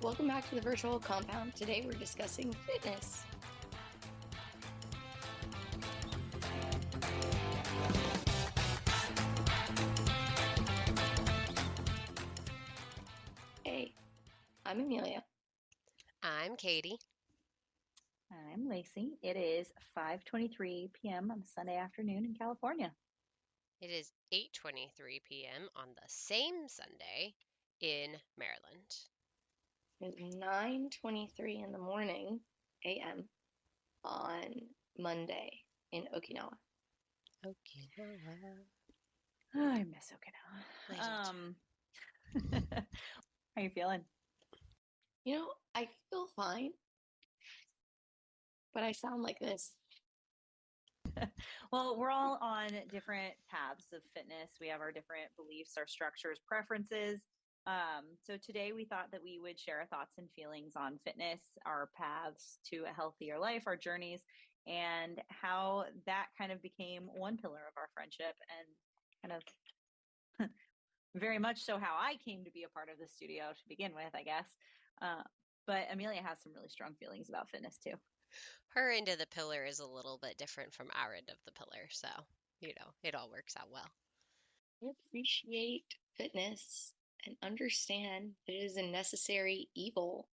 Welcome back to the virtual compound. Today we're discussing fitness. Hey, I'm Amelia. I'm Katie. I'm Lacey. It is 5:23 p.m. on Sunday afternoon in California. It is 8:23 p.m. on the same Sunday in Maryland. It's 9:23 in the morning a.m. on Monday in Okinawa. Okinawa. Oh, I miss I Okinawa. How you feeling? I feel fine, but I sound like this. Well, we're all on different paths of fitness. We have our different beliefs, our structures, preferences. So today we thought that we would share our thoughts and feelings on fitness, our paths to a healthier life, our journeys, and how that kind of became one pillar of our friendship and kind of very much so how I came to be a part of the studio to begin with, I guess. But Amelia has some really strong feelings about fitness too. Her end of the pillar is a little bit different from our end of the pillar, so, it all works out well. I appreciate fitness and understand that it is a necessary evil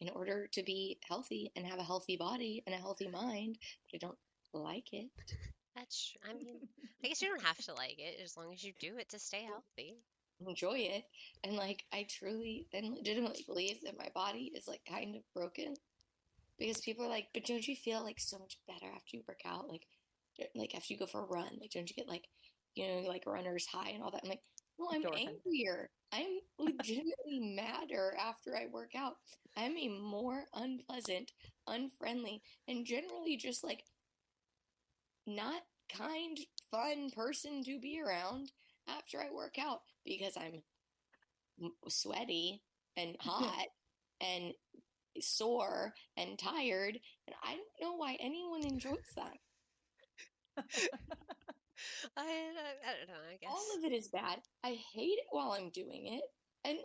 in order to be healthy and have a healthy body and a healthy mind, but I don't like it. That's true. I guess you don't have to like it as long as you do it to stay healthy. Enjoy it. And I truly and legitimately believe that my body is kind of broken because people are like, but don't you feel so much better after you work out? Like after you go for a run, don't you get runner's high and all that? I'm like, no, I'm angrier. I'm legitimately madder after I work out. I'm a more unpleasant, unfriendly, and generally just not kind, fun person to be around after I work out because I'm sweaty and hot and sore and tired, and I don't know why anyone enjoys that. I don't know, I guess. All of it is bad. I hate it while I'm doing it, and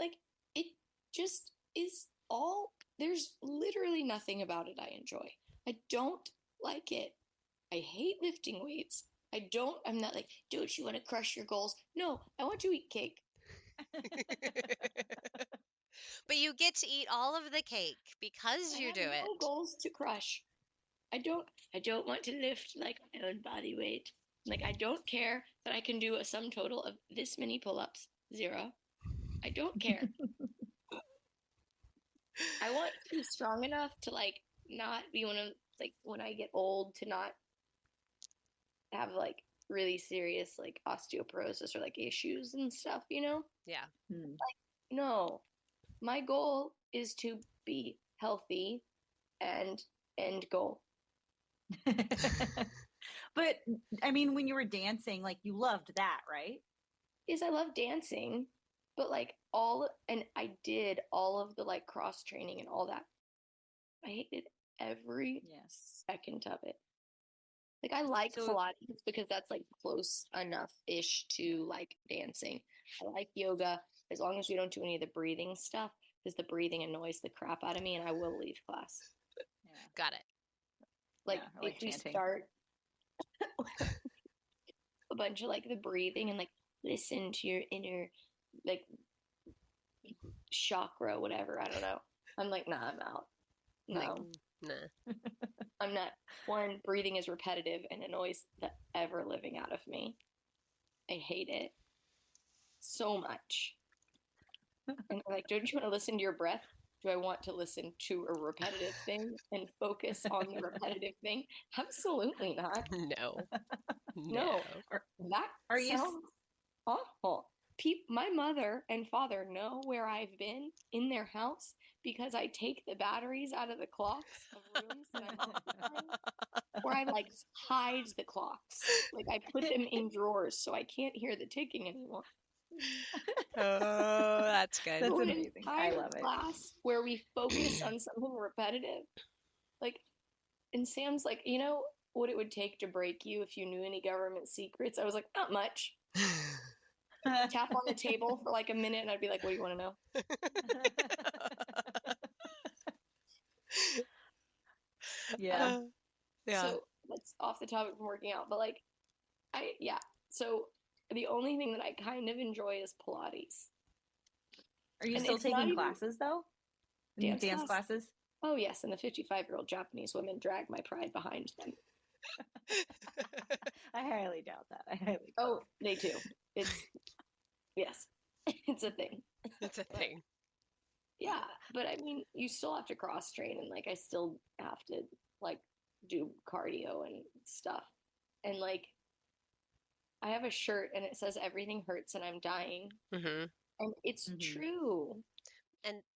it just is all. There's literally nothing about it I enjoy. I don't like it. I hate lifting weights. I'm not like, dude, you want to crush your goals? No, I want to eat cake. But you get to eat all of the cake because you do it. No goals to crush. I don't want to lift my own body weight. I don't care that I can do a sum total of this many pull-ups. 0. I don't care. I want to be strong enough to not be one of when I get old to not have really serious osteoporosis or issues and stuff, Yeah. No. My goal is to be healthy and end goal. But I mean, when you were dancing, you loved that, right? Yes, I love dancing, but I did all of the cross training and all that. I hated every second of it. I like Pilates because that's close enough-ish to dancing. I like yoga as long as we don't do any of the breathing stuff because the breathing annoys the crap out of me and I will leave class. Yeah. Got it. If we start a bunch of the breathing and listen to your inner chakra, whatever, I don't know. I'm nah, I'm out. No. Nah. I'm not. One, breathing is repetitive and annoys the ever living out of me. I hate it so much. And don't you want to listen to your breath? Do I want to listen to a repetitive thing and focus on the repetitive thing? Absolutely not. No. No. That sounds awful. My mother and father know where I've been in their house because I take the batteries out of the clocks of rooms that I'm occupying, or I hide the clocks. I put them in drawers so I can't hear the ticking anymore. Oh, that's good. That's amazing. I love it. Class where we focus on something repetitive. And Sam's you know what it would take to break you if you knew any government secrets? I was not much. tap on the table for like a minute, and I'd be like, "What do you want to know?" Yeah. Yeah. So that's off the topic from working out, but like, So the only thing that I kind of enjoy is Pilates. Are you And still it's not taking even classes though? dance Dance class. classes? Oh yes, and the 55-year-old Japanese women drag my pride behind them. I highly doubt that. I highly doubt Oh, they do. It's yes, it's a thing. It's a thing. Yeah, but I mean, you still have to cross train, and like I still have to like do cardio and stuff. And like I have a shirt and it says everything hurts and I'm dying. Mm-hmm. And it's Mhm. true.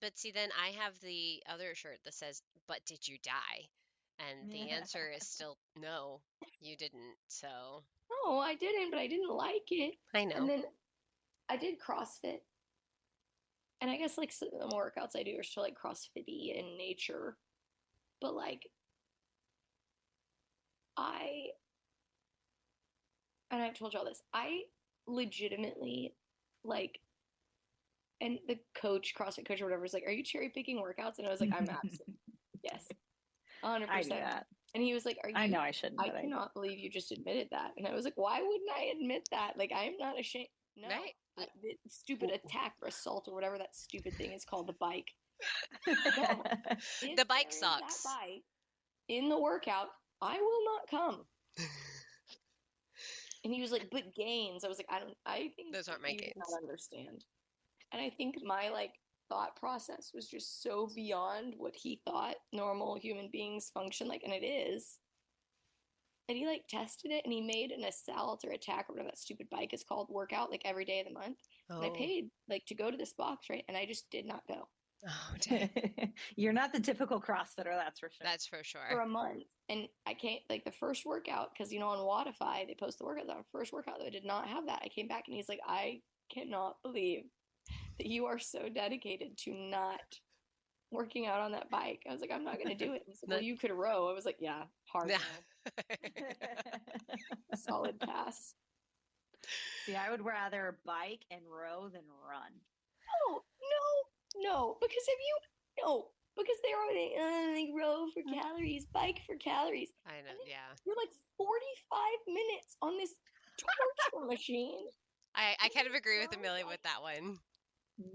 But see, then I have the other shirt that says, "But did you die?" And the answer is still no, you didn't. So No, I didn't, but I didn't like it. I And know. then I did CrossFit. And I guess like some of the workouts I do are still like CrossFit-y in nature. But like I and I've told y'all this, I legitimately like and the coach, CrossFit coach or whatever, was like, "Are you cherry picking workouts?" And I was like, "I'm absolutely yes, I do 100%." that. And he was like, "Are I you? know I shouldn't, I but I do. cannot believe you just admitted that." And I was like, "Why wouldn't I admit that? Like, I'm not ashamed. No, Right? the stupid attack or assault or whatever that stupid thing is called, the bike. No, if The bike there is that sucks. bike in the workout, I will not come." And he was like, "But gains." I was like, "I don't. I think Those aren't my you do gains. not understand." And I think my like thought process was just so beyond what he thought normal human beings function like, and it is. And he like tested it and he made an assault or attack or whatever that stupid bike is called workout like every day of the month. And I Oh, paid like to go to this box, right? And I just did not go oh, dang. You're not the typical CrossFitter, that's for sure. That's for for sure. a month. And I can't like the first workout, because you know on Wodify they post the workouts on first workout though I did not have that. I came back and he's like, "I cannot believe that you are so dedicated to not working out on that bike." I was like, "I'm not gonna do it." He's like, "Well, That- you could row." I was like, "Yeah, hard yeah. no, solid pass." See, I would rather bike and row than run. No, because if you no, because they're already like row for calories, bike for calories, I know. and then Yeah. you're like 45 minutes on this torture machine. I kind of agree with Burns Amelia like with that one.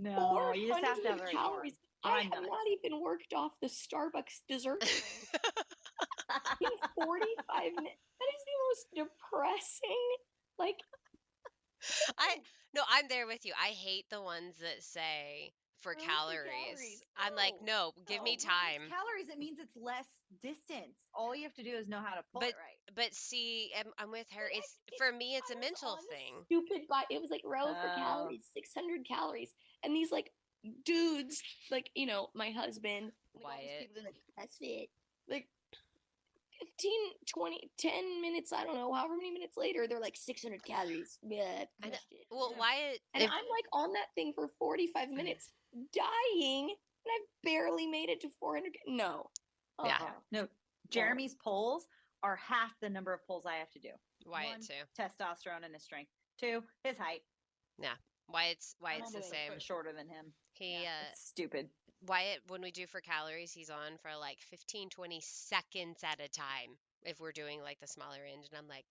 No, you just have to have 400 the right form. calories. I Run have nuts. not even worked off the Starbucks dessert train in 45 minutes. That is the most depressing. Like, I no, I'm there with you. I hate the ones that say for row for calories. calories. I'm like, no, give me No, when it's time. calories, it means it's less distance. All you have to do is know how to pull But it right. but see, I'm with her. But It's for me, it's I a was mental on the thing. stupid bike. It was like row for Oh. calories, 600 calories. And these like dudes, like, you know, my husband, like all these Wyatt. people that are like, "CrossFit." Like 15, 20, 10 minutes, I don't know, however many minutes later, they're like 600 calories. Yeah, I know. crushed it. Well, Yeah. Wyatt, And I'm like on that thing for 45 minutes, dying, and I barely made it to 400. No. Yeah. Yeah. No, Jeremy's pulls are half the number of pulls I have to do. Wyatt One, too. testosterone and his strength. Two, his height. Yeah, Wyatt's I'm the only like a same. foot shorter than him. He Yeah, it's stupid. Wyatt, when we do for calories, he's on for like 15, 20 seconds at a time if we're doing like the smaller end. And I'm like,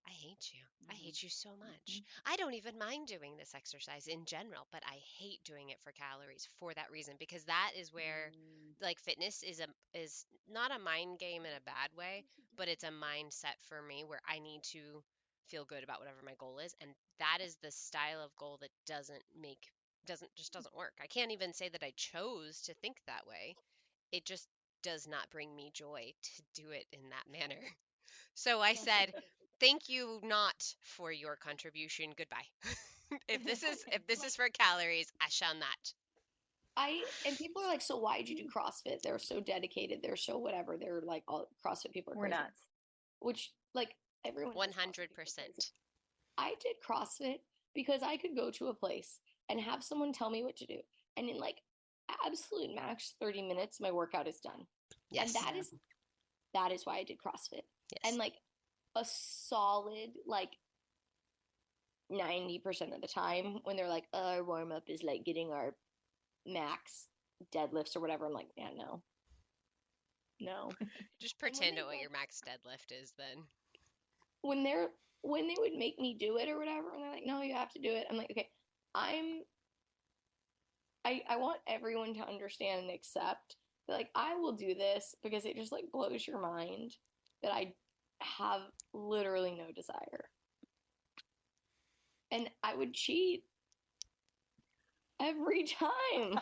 I hate you. I Mhm. hate you so much. I don't even mind doing this exercise in general, but I hate doing it for calories for that reason because that is where like fitness is not a mind game in a bad way, but it's a mindset for me where I need to feel good about whatever my goal is, and that is the style of goal that doesn't work. I can't even say that I chose to think that way. It just does not bring me joy to do it in that manner. So I said, "Thank you not for your contribution. Goodbye." If this is for calories, I shall not. And people are like, "So why'd you do CrossFit?" They're so dedicated. They're so whatever. They're like, all CrossFit people are We're crazy. nuts. Which, like, everyone knows CrossFit people are crazy. 100%. I did CrossFit because I could go to a place and have someone tell me what to do. And in like absolute max 30 minutes, my workout is done. And Yes. that is why I did CrossFit. Yes. And like a solid, like 90% of the time when they're like, oh, our warm up is like getting our max deadlifts or whatever. I'm like, yeah, no. Just And when pretend they what your like max deadlift is then. when they would make me do it or whatever, and they're like, no, you have to do it. I'm like, okay, I'm I want everyone to understand and accept that like I will do this because it just like blows your mind that I have literally no desire. And I would cheat every time.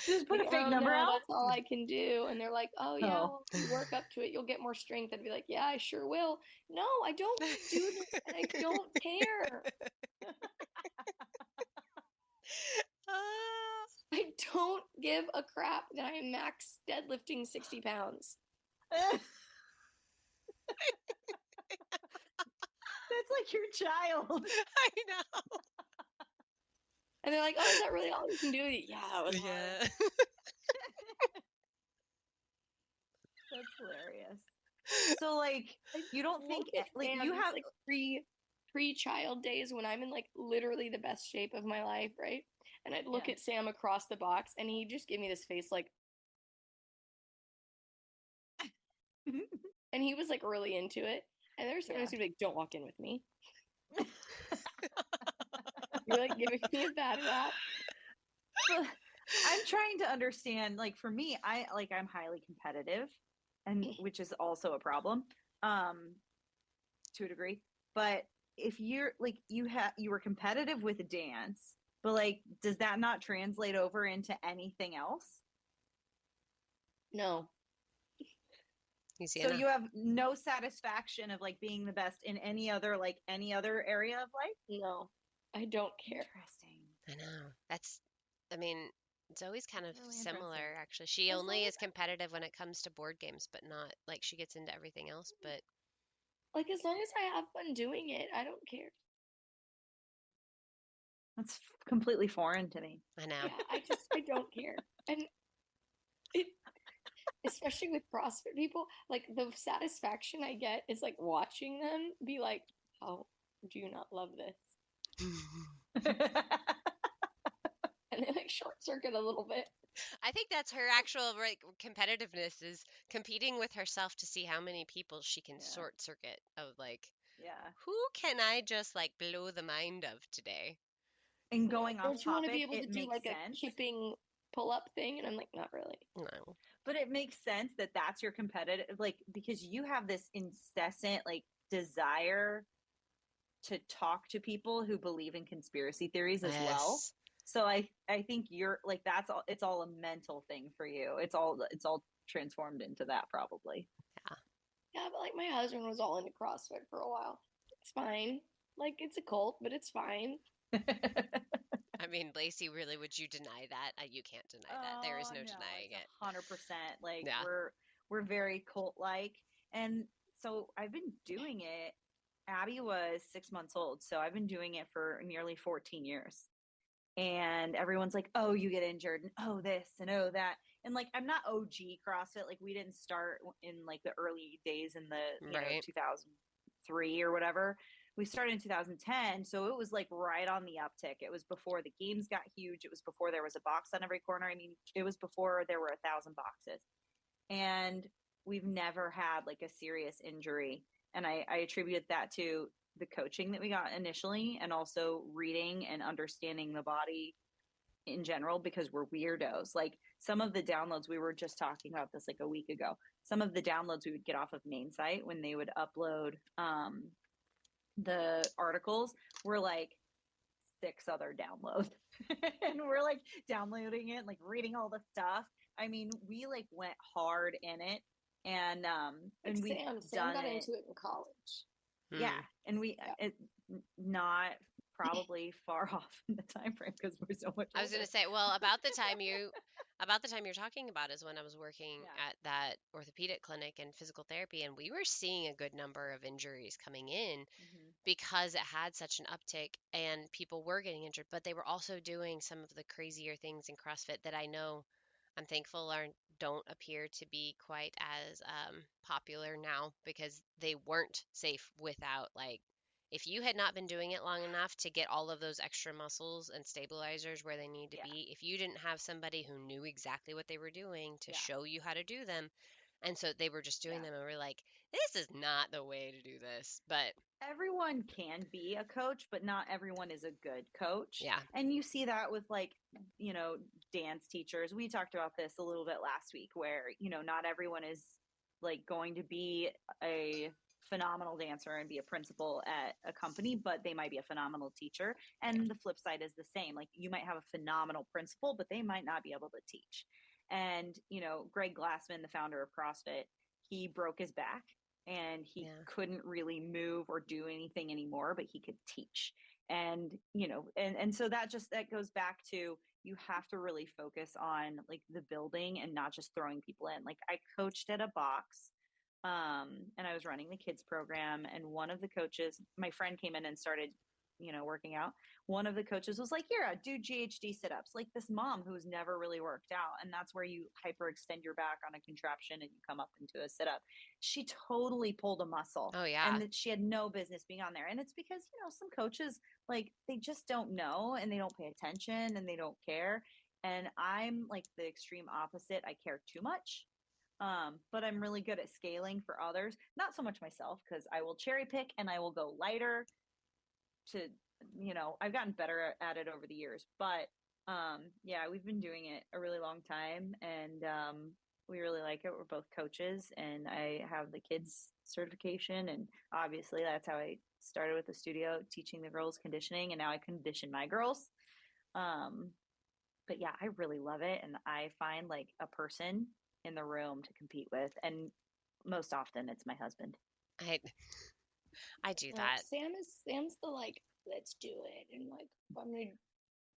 Just put Like, a fake oh number no, out. that's all I can do. And they're like, oh yeah, Oh. well, if you work up to it, you'll get more strength. I'd be like, yeah, I sure will. No, I don't want to do this, and I don't care. Ah. I don't give a crap that I am max deadlifting 60 pounds. That's like your child. I know. And they're like, oh, is that really all you can do? Yeah, it was hard. Yeah. That's hilarious. So like you don't think Look at like Sam, you have like pre-child days when I'm in like literally the best shape of my life, right? And I'd look Yeah. at Sam across the box and he'd just give me this face like and he was like really into it. And there were sometimes he'd be like, don't walk in with me. You're like giving me a bad rap. I'm trying to understand, like for me, I'm highly competitive, and which is also a problem, to a degree. But if you're like you were competitive with dance, but like does that not translate over into anything else? No. So you have no satisfaction of like being the best in any other area of life? No. I don't care. Interesting. I know. I mean, Zoe's kind of That's really similar, interesting. actually. She As only long is competitive when it comes to board games, but not like she gets into everything else. But Like as long as I have fun doing it, I don't care. That's completely foreign to me. I know. Yeah, I don't care. And it especially with CrossFit people, like the satisfaction I get is like watching them be like, how do you not love this? And they like short circuit a little bit. I think that's her actual competitiveness is competing with herself to see how many people she can short circuit of like, who can I just like blow the mind of today? And going off Don't you want to be topic, able to it do makes like sense. a kipping pull up thing? And I'm like, not really. No. But it makes sense that that's your competitive, like, because you have this incessant like desire to talk to people who believe in conspiracy theories as well. Yes. So I think you're like that's all. It's all a mental thing for you. It's all transformed into that probably. Yeah, but like my husband was all into CrossFit for a while. It's fine. Like it's a cult, but it's fine. I mean, Lacey, really, would you deny that? You can't deny that. There is no denying it. 100%. Like Yeah. we're very cult like, and so I've been doing it. Abby was 6 months old, so I've been doing it for nearly 14 years. And everyone's like, "Oh, you get injured, and oh this, and oh that." And like, I'm not OG CrossFit. Like, we didn't start in like the early days in the 2003 or whatever. We started in 2010, so it was like right on the uptick. It was before the games got huge. It was before there was a box on every corner. I mean, it was before there were 1,000 boxes, and we've never had like a serious injury. And I attribute that to the coaching that we got initially, and also reading and understanding the body in general, because we're weirdos. Like some of the downloads, we were just talking about this like a week ago. Some of the downloads we would get off of main site when they would upload the articles were like 6 other downloads. And we're like downloading it, like reading all the stuff. I mean, we like went hard in it, and Like we Sam got into it in college. Yeah, and not probably far off in the time frame because we're so much older. I was going to say, well, about the time you're talking about is when I was working at that orthopedic clinic and physical therapy, and we were seeing a good number of injuries coming in because it had such an uptick and people were getting injured, but they were also doing some of the crazier things in CrossFit that I know I'm thankful don't appear to be quite as popular now because they weren't safe without like If you had not been doing it long enough to get all of those extra muscles and stabilizers where they need to Yeah. be, if you didn't have somebody who knew exactly what they were doing to Yeah. show you how to do them, and so they were just doing Yeah. them, and we're like, this is not the way to do this. But Everyone can be a coach, but not everyone is a good coach. yeah, And you see that with like, dance teachers. We talked about this a little bit last week where, not everyone is like going to be a phenomenal dancer and be a principal at a company, but they might be a phenomenal teacher. yeah, And the flip side is the same. Like you might have a phenomenal principal, but they might not be able to teach. And, Greg Glassman, the founder of CrossFit, he broke his back and he yeah, couldn't really move or do anything anymore, but he could teach. And, and so that goes back to, you have to really focus on like the building and not just throwing people in. Like I coached at a box, and I was running the kids program, and one of the coaches, my friend came in and started, working out. One of the coaches was like, "Here, do GHD sit-ups." Like this mom who's never really worked out, and that's where you hyperextend your back on a contraption and you come up into a sit-up. She totally pulled a muscle, oh and yeah, that she had no business being on there. And it's because some coaches, like, they just don't know and they don't pay attention and they don't care. And I'm like the extreme opposite. I care too much, but I'm really good at scaling for others. Not so much myself, because I will cherry pick and I will go lighter to, I've gotten better at it over the years. But yeah, we've been doing it a really long time, and we really like it. We're both coaches, and I have the kids certification, and obviously that's how I started with the studio, teaching the girls conditioning, and now I condition my girls. Um, but yeah, I really love it, and I find like a person in the room to compete with, and most often it's my husband. I I do Well, that. Sam's the like, let's do it, and like I'm gonna.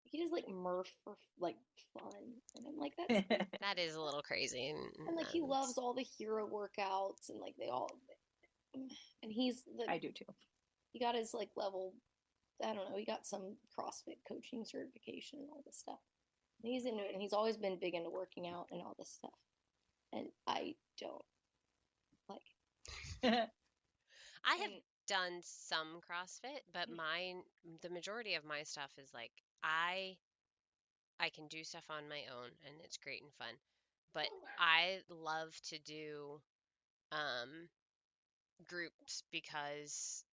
He does like Murph for like fun, and I'm like, that's That is a little crazy, and like he loves all the hero workouts, and like they all, and I do too. he got his like level. I don't know. He got some CrossFit coaching certification and all this stuff. And he's into it, and he's always been big into working out and all this stuff. And I don't like I have and done some CrossFit, but the majority of my stuff is like I can do stuff on my own and it's great and fun. But I love to do um groups because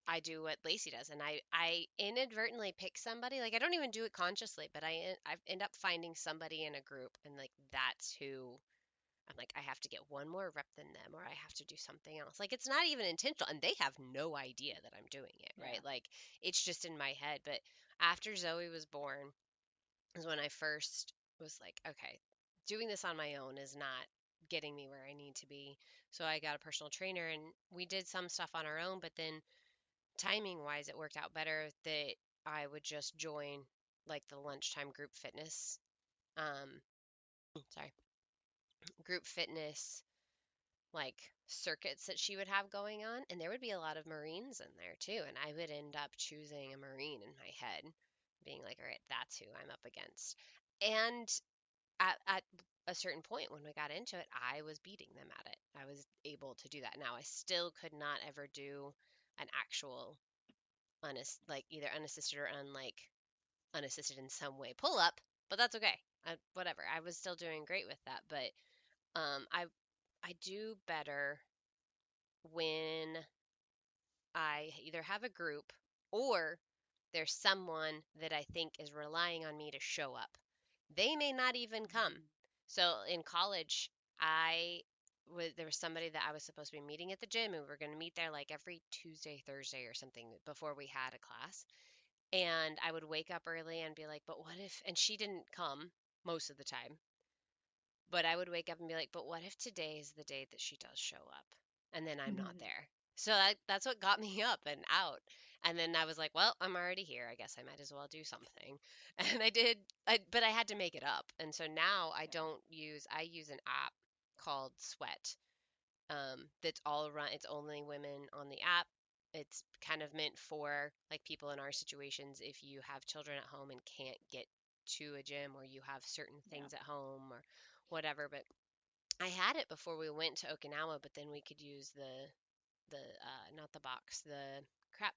I do what Lacey does, and I inadvertently pick somebody. Like I don't even do it consciously, but I end up finding somebody in a group, and like that's who I'm like I have to get one more rep than them, or I have to do something else. Like it's not even intentional, and they have no idea that I'm doing it, right? Yeah. Like it's just in my head. But after Zoe was born, is when I first was like, okay, doing this on my own is not getting me where I need to be. So I got a personal trainer and we did some stuff on our own, but then timing wise, it worked out better that I would just join like the lunchtime group fitness, um, sorry, group fitness like circuits that she would have going on. And there would be a lot of Marines in there too. And I would end up choosing a Marine in my head, being like, all right, that's who I'm up against. And at a certain point when we got into it, I was beating them at it. I was able to do that. Now I still could not ever do an actual like either unassisted or unassisted in some way pull up, but that's okay. Whatever. I was still doing great with that, but I do better when I either have a group or there's someone that I think is relying on me to show up. They may not even come. So in college, there was somebody that I was supposed to be meeting at the gym, and we were going to meet there like every Tuesday, Thursday, or something before we had a class. And I would wake up early and be like, "But what if?" And she didn't come most of the time, but I would wake up and be like, "But what if today is the day that she does show up, and then I'm not there?" So that's what got me up and out. And then I was like, "Well, I'm already here. I guess I might as well do something." And I did, but I had to make it up. And so now I Yeah. don't use. I use an app called Sweat, that's all around. It's only women on the app. It's kind of meant for like people in our situations if you have children at home and can't get to a gym, or you have certain Yeah. things at home or whatever. But I had it before we went to Okinawa, but then we could use the not the box, the crap.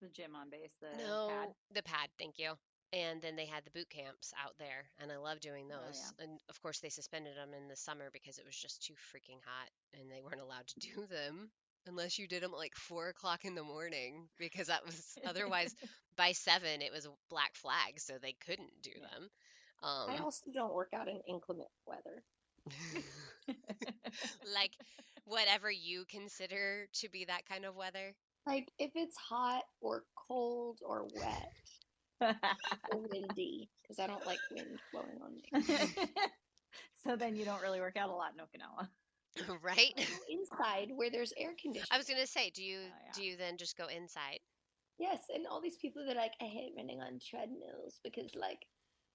The gym on base, the pad. No, the pad, thank you. And then they had the boot camps out there, and I love doing Oh those. yeah. And of course, they suspended them in the summer because it was just too freaking hot, and they weren't allowed to do them unless you did them at like 4 o'clock in the morning, because that was otherwise by 7 it was black flag, so they couldn't do Yeah. them. I also don't work out in inclement weather. Like whatever you consider to be that kind of weather. Like if it's hot or cold or wet or windy, because I don't like wind blowing on me. So then you don't really work out a lot in Okinawa. Right? I go inside where there's air I was conditioning. gonna say, do Oh you then just go inside? Yes, and all these people that are like, I hate running on treadmills because like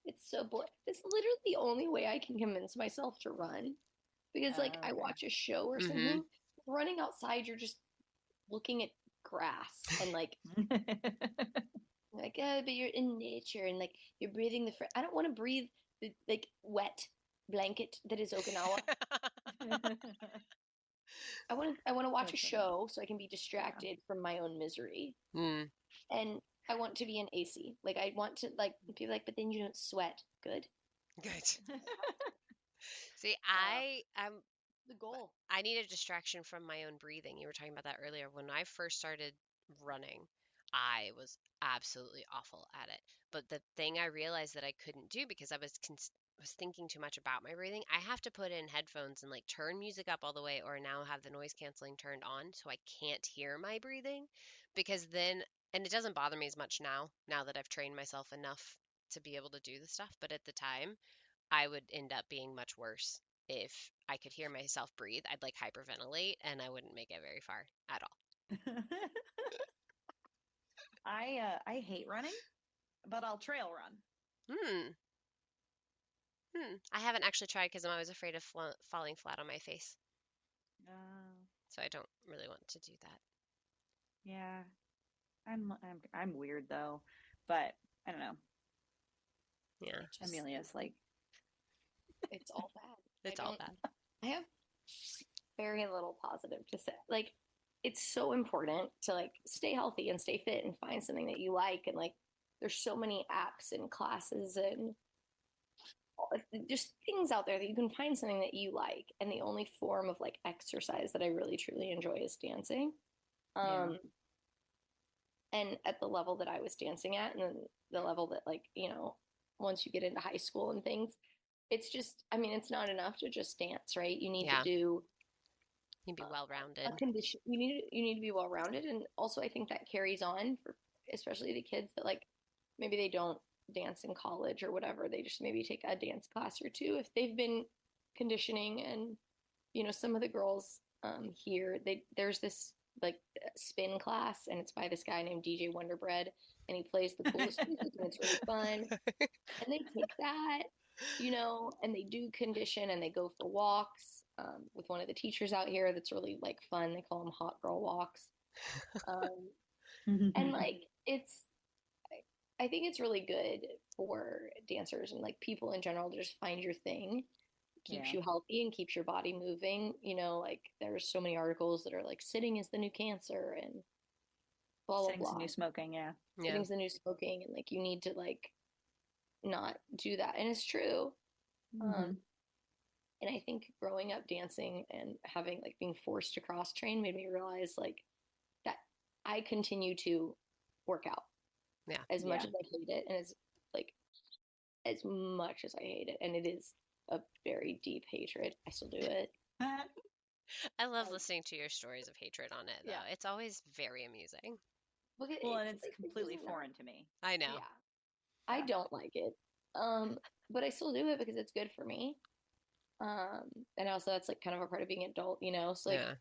it's so boring. It's literally the only way I can convince myself to run. Because like Oh, I okay. watch a show or Mm-hmm. something, running outside, you're just looking at grass and like, but you're in nature and like you're breathing the I don't want to breathe the like wet blanket that is Okinawa. I want to watch a That's funny. show so I can be Yeah. distracted from my own misery. Mm. And I want to be in AC. Like I want to like be like, but then you don't sweat. Good. Good. See, Uh, The goal. I need a distraction from my own breathing. You were talking about that earlier. When I first started running, I was absolutely awful at it. But the thing I realized that I couldn't do because I was thinking too much about my breathing, I have to put in headphones and like turn music up all the way or now have the noise canceling turned on so I can't hear my breathing because then and it doesn't bother me as much now that I've trained myself enough to be able to do the stuff, but at the time I would end up being much worse if I could hear myself breathe. I'd like hyperventilate and I wouldn't make it very far at all. I hate running, but I'll trail run. Hmm. I haven't actually tried because I'm always afraid of falling flat on my face. Uh, So I don't really want to do that. yeah, I'm weird though, but I don't know. Yeah, Amelia's like, It's all bad. it's all bad. I have very little positive to say. Like, it's so important to like stay healthy and stay fit and find something that you like. And like, there's so many apps and classes and just things out there that you can find something that you like. And the only form of like exercise that I really truly enjoy is dancing. yeah, Um, and at the level that I was dancing at, and then the level that like once you get into high school and things, it's just I mean it's not enough to just dance, right? You need to Yeah, do you'd be well a rounded. condition. You need to be well rounded, and also I think that carries on for especially the kids that like maybe they don't dance in college or whatever. They just maybe take a dance class or two if they've been conditioning. And some of the girls here there's this like spin class, and it's by this guy named DJ Wonderbread, and he plays the coolest music, and it's really fun. And they take that, and they do condition, and they go for walks with one of the teachers out here that's really like fun. They call them hot girl walks. And like I think it's really good for dancers and like people in general to just find your thing. Keeps yeah. you healthy and keeps your body moving. Like there's so many articles that are like sitting is the new cancer and blah blah Sitting's the blah. new smoking. Yeah, Yeah, Sitting's the new smoking, and like you need to like not do that. And it's true. mm-hmm. Um, and I think growing up dancing and having like being forced to cross train made me realize like that I continue to work out yeah. as much Yeah. as I hate it, and as much as I hate it, and it is a very deep hatred. I still do it. I love Like, listening to your stories of hatred on it, Yeah. though. It's always very amusing. look at Well, it. and it's Like, completely foreign to me. I know. yeah, I Yeah. don't like it. But I still do it because it's good for me. Um, and also that's like kind of a part of being adult. So like Yeah.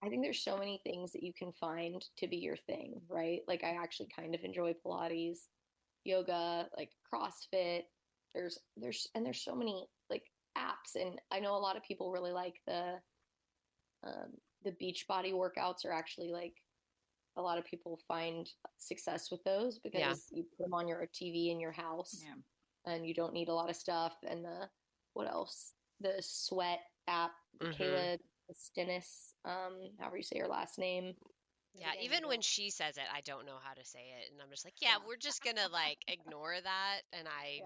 I think there's so many things that you can find to be your thing, right? Like I actually kind of enjoy Pilates, yoga, like CrossFit. There's so many like apps, and I know a lot of people really like um, the beach body workouts are actually like a lot of people find success with those Yeah. because you put them on your TV in your house Yeah. and you don't need a lot of stuff. And what else? The Sweat app, Mm-hmm. Kayla Stennis, however you say your last name. Yeah, again, you even when don't. she says it, I don't know how to say it, and I'm just like, yeah, Yeah, we're just gonna like ignore that. And yeah.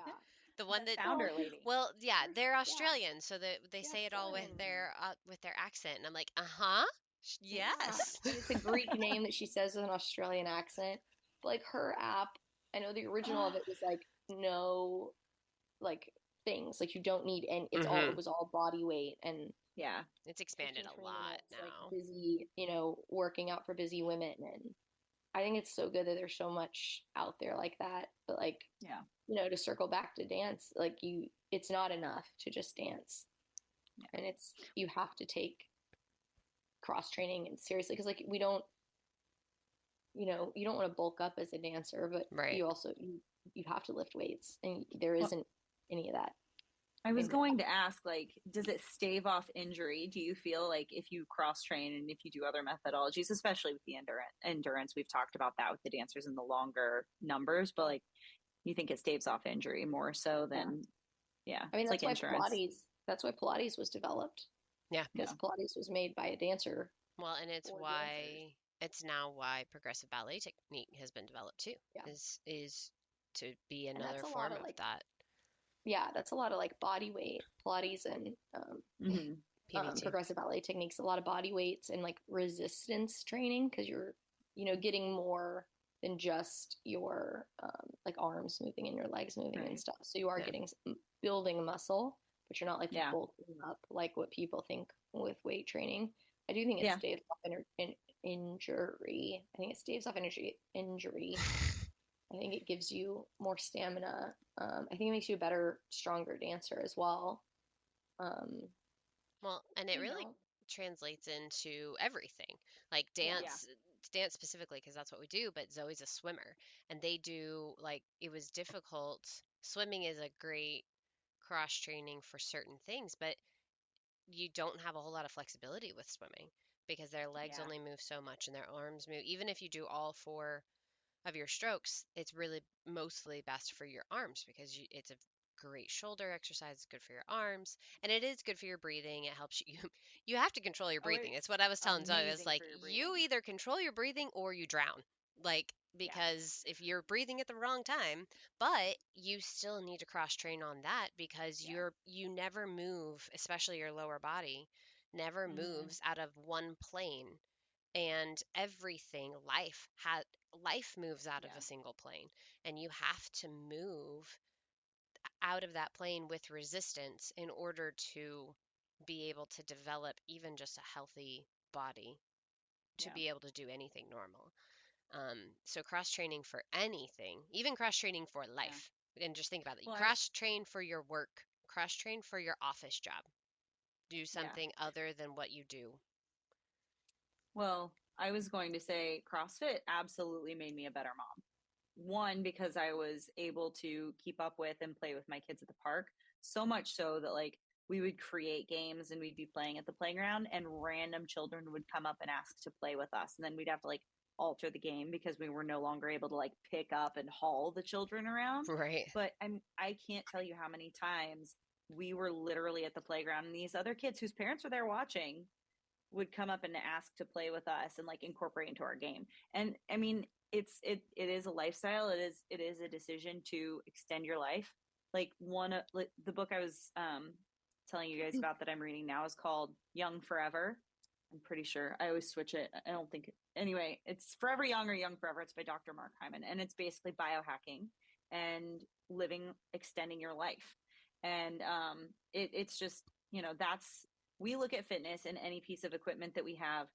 the The one that, Well, founder lady. well, yeah, they're Yeah, Australian, so that they yeah, say it all Australian. with their accent, and I'm like, uh-huh, Yeah, yes. and it's a Greek name that she says with an Australian accent. But like her app, I know the original of it was like no like things like you don't need, and it was all body weight and Yeah. It's expanded 15 a 20 lot minutes like now. busy, working out for busy women. And I think it's so good that there's so much out there like that. But like, Yeah. to circle back to dance, like it's not enough to just dance. Yeah. And you have to take cross training and seriously, because like we don't, you don't want to bulk up as a dancer, but Right. you also you have to lift weights, and there Well, isn't any of that I was in going to ask, like, does it stave off injury? Do you feel like if you cross train and if you do other methodologies, especially with the endurance, we've talked about that with the dancers and the longer numbers, but like, you think it staves off injury more so than, yeah, I mean, it's like insurance. that's why Pilates was developed, Yeah. because Yeah. Pilates was made by a dancer Well, and for dancers. it's now why progressive ballet technique has been developed too, Yeah. is to be And another that's a lot form of of like, that. yeah, that's a lot of like body weight Pilates and Mm-hmm. PBT. progressive ballet techniques, a lot of body weights and like resistance training, because you're, getting more than just your like arms moving and your legs moving and Right. stuff. So you are Yeah. getting building muscle, but you're not like Yeah. bulking up like what people think with weight training. I do think it Yeah. staves off injury. I think it staves off injury. I think it gives you more stamina. I think it makes you a better, stronger dancer as well. Um, Well, and it you really know, translates into everything. Like yeah, Yeah. dance specifically because that's what we do, but Zoe's a swimmer and they do like it was difficult. Swimming is a great cross training for certain things, but you don't have a whole lot of flexibility with swimming because their legs Yeah. only move so much and their arms move. Even if you do all four of your strokes, it's really mostly best for your arms because it's a great shoulder exercise. It's good for your arms, and it is good for your breathing. It helps you. You have to control your Oh, breathing. it's It's what I was telling Zoe. I was amazing like, for your you breathing. either control your breathing or you drown. Like Yeah. because if you're breathing at the wrong time, but you still need to cross train on that because Yeah. you never move, especially your lower body, never Mm-hmm. moves out of one plane and everything life moves out of Yeah. a single plane and you have to move out of that plane with resistance in order to be able to develop even just a healthy body to Yeah. be able to do anything normal. So cross training for anything, even cross training for Yeah. life, and just think about it. You Well, cross train for your work, cross train for your office job, do yeah. something other than what you do. Well, I was going to say CrossFit absolutely made me a better mom. One, because I was able to keep up with and play with my kids at the park, so much so that like we would create games and we'd be playing at the playground and random children would come up and ask to play with us. And then we'd have to like alter the game because we were no longer able to like pick up and haul the children around. Right. But I can't tell you how many times we were literally at the playground and these other kids whose parents were there watching would come up and ask to play with us and like incorporate into our game. And I mean, it is a lifestyle. It is a decision to extend your life. Like the book I was telling you guys about that I'm reading now is called Young Forever. I'm pretty sure I always switch it. I don't think anyway, it's Forever Young or Young Forever. It's by Dr. Mark Hyman and it's basically biohacking and extending your life. And it's just, that's we look at fitness and any piece of equipment that we have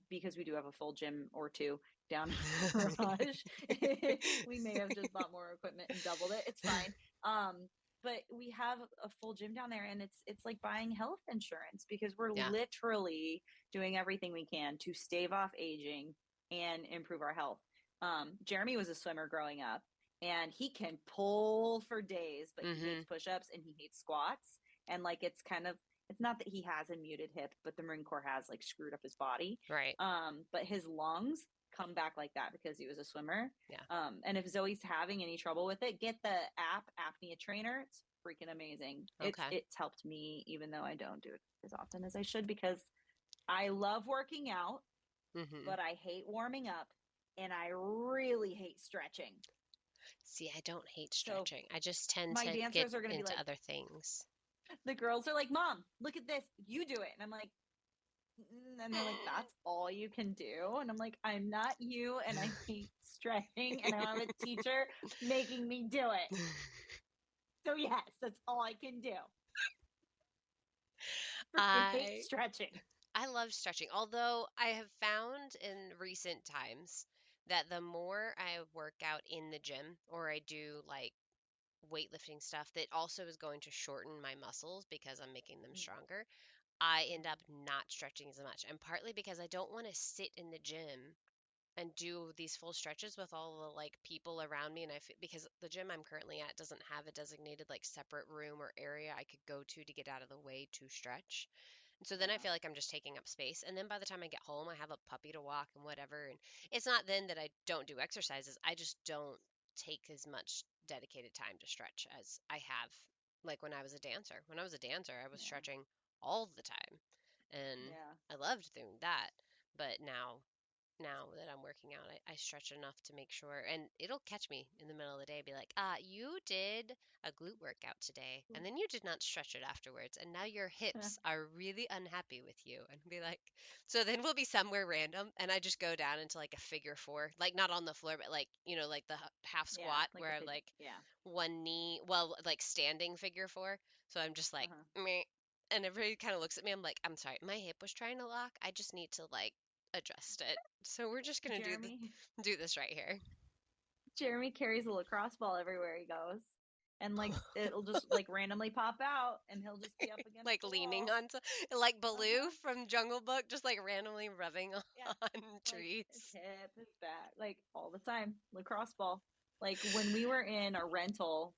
because we do have a full gym or two down in the garage. We may have just bought more equipment and doubled it. It's fine. But we have a full gym down there and it's like buying health insurance because we're Yeah. literally doing everything we can to stave off aging and improve our health. Jeremy was a swimmer growing up and he can pull for days, but he hates push-ups and he hates squats. And like it's not that he has a muted hip, but the Marine Corps has like screwed up his body. Right. But his lungs come back like that because he was a swimmer. Yeah. And if Zoe's having any trouble with it, get the app Apnea Trainer. It's freaking amazing. Okay. It's helped me, even though I don't do it as often as I should because I love working out. Hmm. but I hate warming up and I really hate stretching. See, I don't hate So stretching. I just tend my to get dancers are going to be into like, other things. the girls are like, Mom, look at this. You do it. And I'm like, and they're like, that's all you can do. And I'm like, I'm not you. And I hate stretching. And I don't have a teacher making me do it. So, yes, that's all I can do. Freaking hate I stretching. I love stretching. Although I have found in recent times that the more I work out in the gym or I do like weightlifting stuff that also is going to shorten my muscles because I'm making them stronger, I end up not stretching as much. And partly because I don't want to sit in the gym and do these full stretches with all the like people around me, and because the gym I'm currently at doesn't have a designated like separate room or area I could go to get out of the way to stretch. And so then I Yeah. feel like I'm just taking up space. And then by the time I get home, I have a puppy to walk and whatever. And it's not then that I don't do exercises. I just don't take as much dedicated time to stretch as I have like when I was a dancer. When I was a dancer, I was Yeah. stretching all the time. And Yeah. I loved doing that. But now that I'm working out, I stretch enough to make sure, and it'll catch me in the middle of the day, be like, you did a glute workout today, and then you did not stretch it afterwards, and now your hips are really unhappy with you. And be like, so then we'll be somewhere random, and I just go down into like a figure four, like not on the floor, but like, like the half Yeah. squat Like where a I figure. like Yeah. one knee, well, like standing figure four. So I'm just like, Uh-huh. meh. And everybody kind of looks at me. I'm like, I'm sorry, my hip was trying to lock. I just need to like adjust it. So we're just gonna Jeremy. do this right here. Jeremy carries a lacrosse ball everywhere he goes. And like it'll just like randomly pop out and he'll just be up against Like the leaning wall. on like Baloo Uh-huh. from Jungle Book, just like randomly rubbing Yeah. on Like his trees. hip, his back, like all the time. Lacrosse ball. Like when we were in a rental,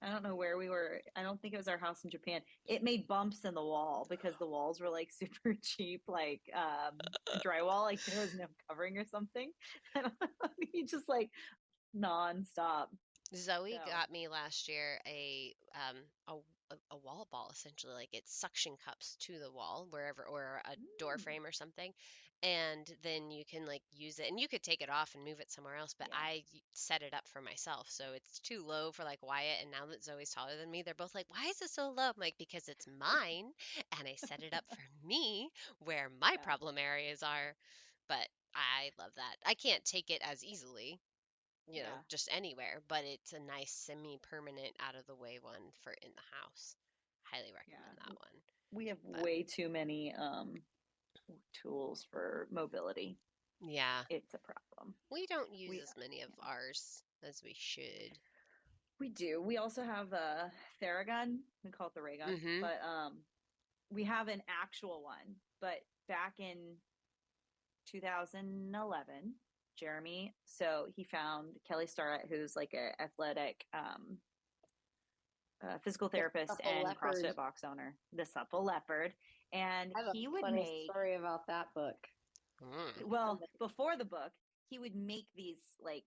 I don't know where we were. I don't think it was our house in Japan. It made bumps in the wall because the walls were like super cheap, like drywall, like there was no covering or something. And he just like nonstop. Zoe So got me last year a wall ball essentially, like it's suction cups to the wall wherever, or a door mm, frame or something, and then you can like use it and you could take it off and move it somewhere else, but yeah. set it up for myself, so it's too low for like Wyatt, and now that Zoe's taller than me, they're both like, why is it so low? I'm like, because it's mine and I set it up for me where my Yeah. problem areas are. But I love that. I can't take it as easily, Yeah. just anywhere, but it's a nice semi-permanent out of the way one for in the house. Highly recommend Yeah. that one. We have But way too many tools for mobility. yeah, It's a problem. we don't use We as many of yeah. ours as we should. We do. We also have a Theragun. We call it the ray gun, Mm-hmm. but we have an actual one. But back in 2011, Jeremy, so he found Kelly Starrett, who's like a athletic physical The therapist supple and leopard. CrossFit box owner, the Supple Leopard, and I have a he would funny make, story about that book. Mm. well, before the book, he would make these like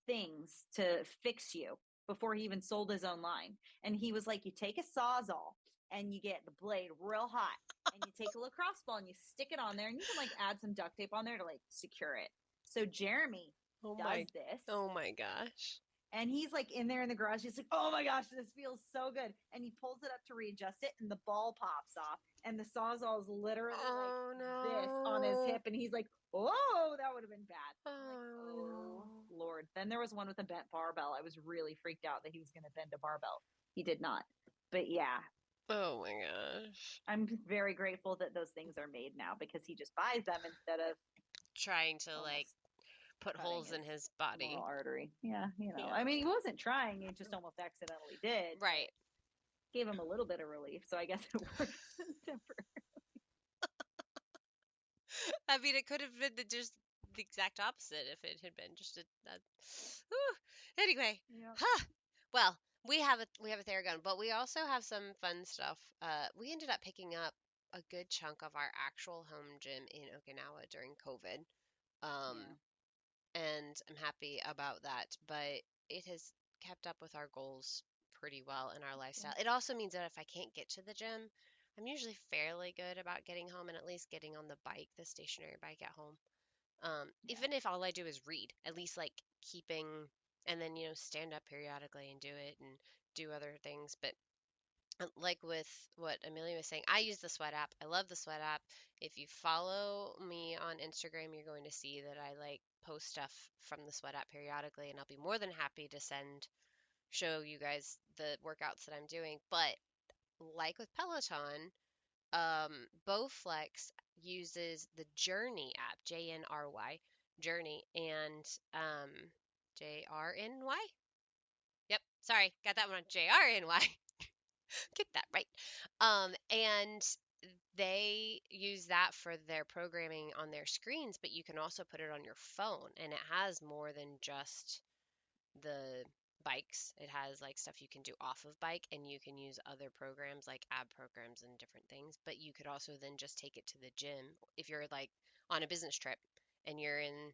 things to fix you before he even sold his own line. And he was like, you take a sawzall and you get the blade real hot and you take a lacrosse ball and you stick it on there and you can like add some duct tape on there to like secure it. So Jeremy Oh does my, this oh my gosh. and he's like in there in the garage. He's like, oh my gosh, this feels so good. And he pulls it up to readjust it and the ball pops off. And the sawzall is literally like Oh this on his no. hip. And he's like, oh, that would have been bad. I'm like, oh, Oh Lord. Then there was one with a bent barbell. I was really freaked out that he was going to bend a barbell. He did not. But yeah, no. Oh my gosh. I'm very grateful that those things are made now because he just buys them instead of Trying to like almost put cutting holes his in his femoral body. artery. Yeah, Yeah. I mean, he wasn't trying, he just almost accidentally did, but Right. gave him a little bit of relief. So I guess it worked temporarily. I mean, it could have been just the exact opposite if it had been just Whew. Anyway, Yeah. huh. Well, we have a Theragun, but we also have some fun stuff. We ended up picking up a good chunk of our actual home gym in Okinawa during COVID. Yeah. And I'm happy about that. But it has kept up with our goals pretty well in our lifestyle. Cool. It also means that if I can't get to the gym, I'm usually fairly good about getting home and at least getting on the bike, the stationary bike at home. Yeah. Even if all I do is read, at least like keeping, and then, stand up periodically and do it and do other things. But like with what Amelia was saying, I use the Sweat app. I love the Sweat app. If you follow me on Instagram, you're going to see that I like post stuff from the Sweat app periodically, and I'll be more than happy to show you guys the workouts that I'm doing. But like with Peloton, Bowflex uses the Journey app, JNRY, Journey, and JRNY. Yep, sorry, got that one, JRNY. Get that right. And they use that for their programming on their screens, but you can also put it on your phone, and it has more than just the bikes. It has like stuff you can do off of bike, and you can use other programs like ab programs and different things. But you could also then just take it to the gym if you're like on a business trip and you're in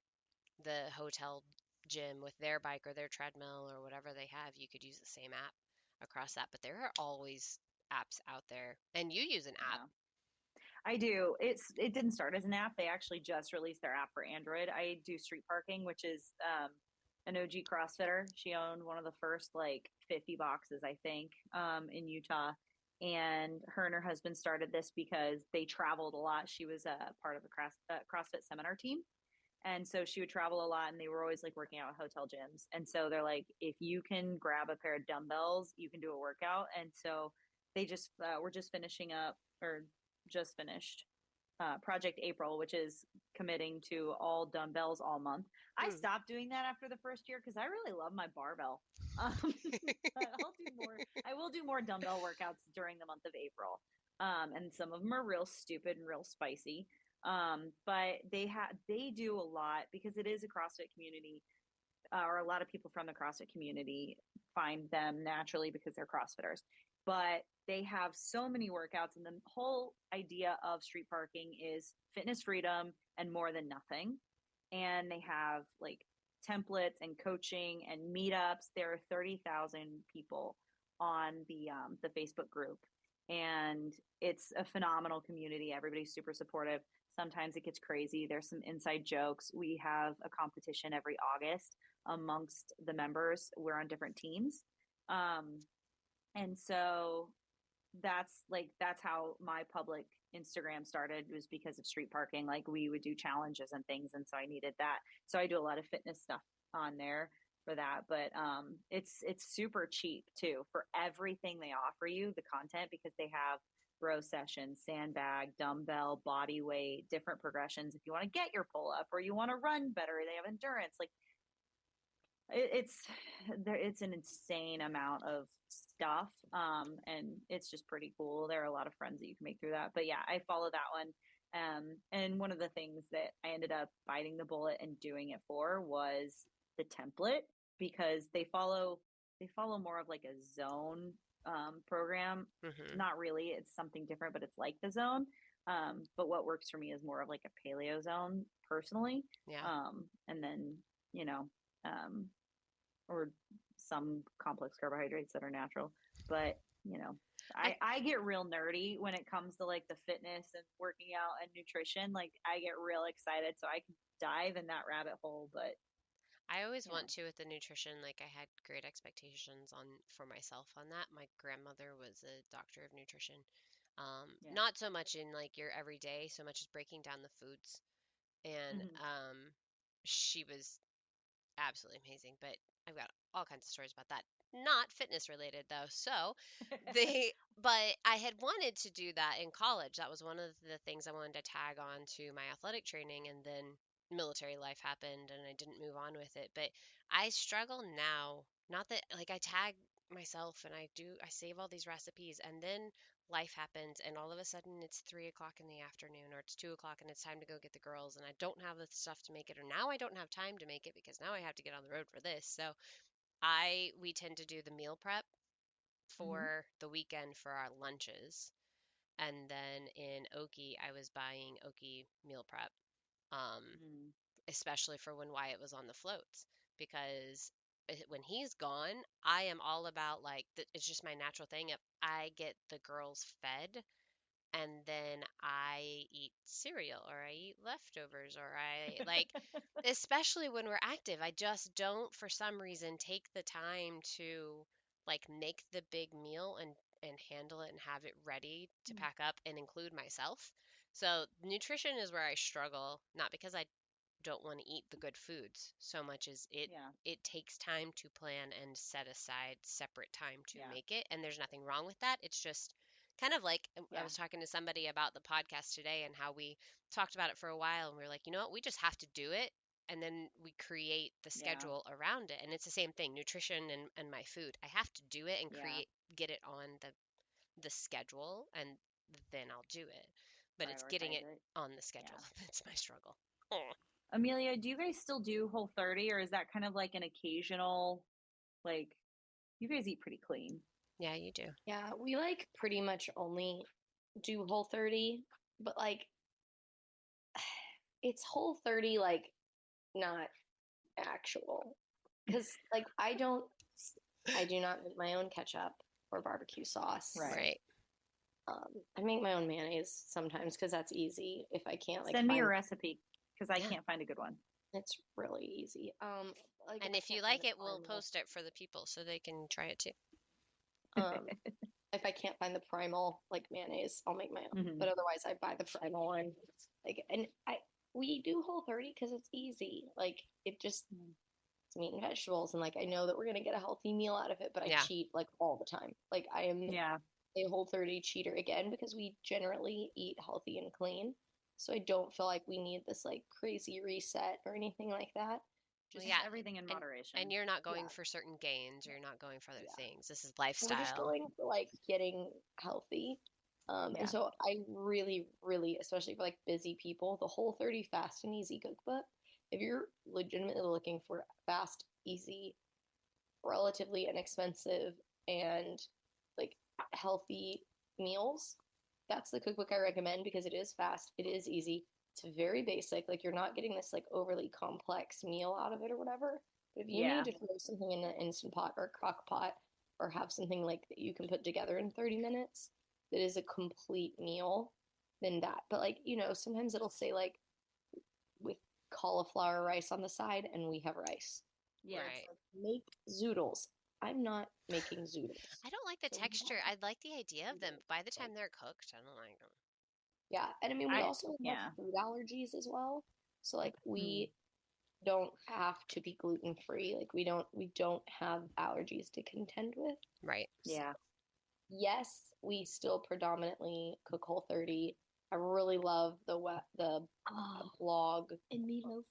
the hotel gym with their bike or their treadmill or whatever they have. You could use the same app across that. But there are always apps out there, and you use an app. Yeah. I do. It didn't start as an app. They actually just released their app for Android. I do street parking, which is an OG CrossFitter. She owned one of the first like 50 boxes, I think, in Utah. And her husband started this because they traveled a lot. She was a part of the CrossFit seminar team. And so she would travel a lot, and they were always like working out at hotel gyms. And so they're like, if you can grab a pair of dumbbells, you can do a workout. And so they just were just finishing up, or just finished Project April, which is committing to all dumbbells all month. I Hmm. stopped doing that after the first year because I really love my barbell. But I'll do more. I will do more dumbbell workouts during the month of April, and some of them are real stupid and real spicy. But they do a lot because it is a CrossFit community, or a lot of people from the CrossFit community find them naturally because they're CrossFitters. But they have so many workouts, and the whole idea of street parking is fitness freedom and more than nothing. And they have like templates and coaching and meetups. There are 30,000 people on the Facebook group, and it's a phenomenal community. Everybody's super supportive. Sometimes it gets crazy. There's some inside jokes. We have a competition every August amongst the members. We're on different teams. Um, and so that's how my public Instagram started, was because of street parking. Like we would do challenges and things, and so I needed that. So I do a lot of fitness stuff on there for that. But it's super cheap too for everything they offer you, the content, because they have row sessions, sandbag, dumbbell, body weight, different progressions. If you want to get your pull up or you want to run better, they have endurance. Like it's it's an insane amount of stuff, and it's just pretty cool. There are a lot of friends that you can make through that. But yeah, I follow that one. And one of the things that I ended up biting the bullet and doing it for was the template, because they follow more of like a zone program. Hmm. Not really, it's something different, but it's like the zone. But what works for me is more of like a paleo zone personally. Yeah. And then, you know, um, or some complex carbohydrates that are natural. But, you know, I I get real nerdy when it comes to like the fitness and working out and nutrition. Like I get real excited, so I can dive in that rabbit hole. But, I always you know, want to with the nutrition. Like I had great expectations on for myself on that. My grandmother was a doctor of nutrition. yeah. Not so much in like your everyday, so much as breaking down the foods. And Mm-hmm. she was absolutely amazing. But I've got all kinds of stories about that. Not fitness related though. So but I had wanted to do that in college. That was one of the things I wanted to tag on to my athletic training, and then military life happened and I didn't move on with it. But I struggle now. Not that like I tag myself and I save all these recipes, and then life happens and all of a sudden it's 3 o'clock in the afternoon or it's 2 o'clock and it's time to go get the girls, and I don't have the stuff to make it, or now I don't have time to make it because now I have to get on the road for this. So we tend to do the meal prep Mm-hmm. for the weekend for our lunches. And then in Oki, I was buying Oki meal prep, um, Mm-hmm. especially for when Wyatt was on the floats. Because when he's gone, I am all about like, it's just my natural thing. If I get the girls fed, and then I eat cereal or I eat leftovers or I like, especially when we're active, I just don't for some reason take the time to like make the big meal and handle it and have it ready to pack up and include myself. So nutrition is where I struggle, not because I don't want to eat the good foods so much as Yeah. it takes time to plan and set aside separate time to Yeah. make it, and there's nothing wrong with that. It's just kind of like I Yeah. was talking to somebody about the podcast today and how we talked about it for a while and we were like, you know what, we just have to do it, and then we create the Yeah. schedule around it. And it's the same thing, nutrition and my food, I have to do it and Yeah. get it on the schedule, and then I'll do it. But it's getting Prioritize it it. on the schedule. Yeah. That's my struggle. Oh. Amelia, do you guys still do Whole30, or is that kind of like an occasional, like, you guys eat pretty clean? Yeah, you do. Yeah, we like pretty much only do Whole30, but like it's Whole30 like not actual. Because like I do not make my own ketchup or barbecue sauce. Right. Right. I make my own mayonnaise sometimes because that's easy. If I can't like Send me a find recipe because I Yeah. can't find a good one. it's really easy. Like And I if you can't like find it, the we'll primal, post it for the people so they can try it too. if I can't find the primal like mayonnaise, I'll make my own. Mhm. But otherwise, I buy the primal one. Like, and we do Whole30 because it's easy. Like it just it's meat and vegetables, and like I know that we're gonna get a healthy meal out of it. But I Yeah. cheat like all the time. Like I am Yeah. a Whole30 cheater again because we generally eat healthy and clean. So I don't feel like we need this like crazy reset or anything like that. Well, Just yeah. everything in And moderation. and you're not going Yeah. for certain gains, or you're not going for other Yeah. things. This is We're just lifestyle. going for like getting healthy. Yeah. And so I really, really, especially for like busy people, the Whole30 Fast and Easy cookbook, if you're legitimately looking for fast, easy, relatively inexpensive, and like healthy meals, that's the cookbook I recommend because it is fast, it is easy, it's very basic. Like you're not getting this like overly complex meal out of it or whatever. But if you Yeah. need to throw something in an instant pot or a crock pot or have something like that you can put together in 30 minutes that is a complete meal, then that. But like, sometimes it'll say like with cauliflower rice on the side and we have rice. Yeah. Right. Like, make zoodles. I'm not making zoodles. I don't like the So texture. I like the idea of them. By the time they're cooked, I don't like them. yeah, and I mean we also have yeah. food allergies as well. So like Mm. we don't have to be gluten free. Like we don't have allergies to contend with. Right. Yeah. Yes, we still predominantly cook Whole30. I really love the blog and meatloaf.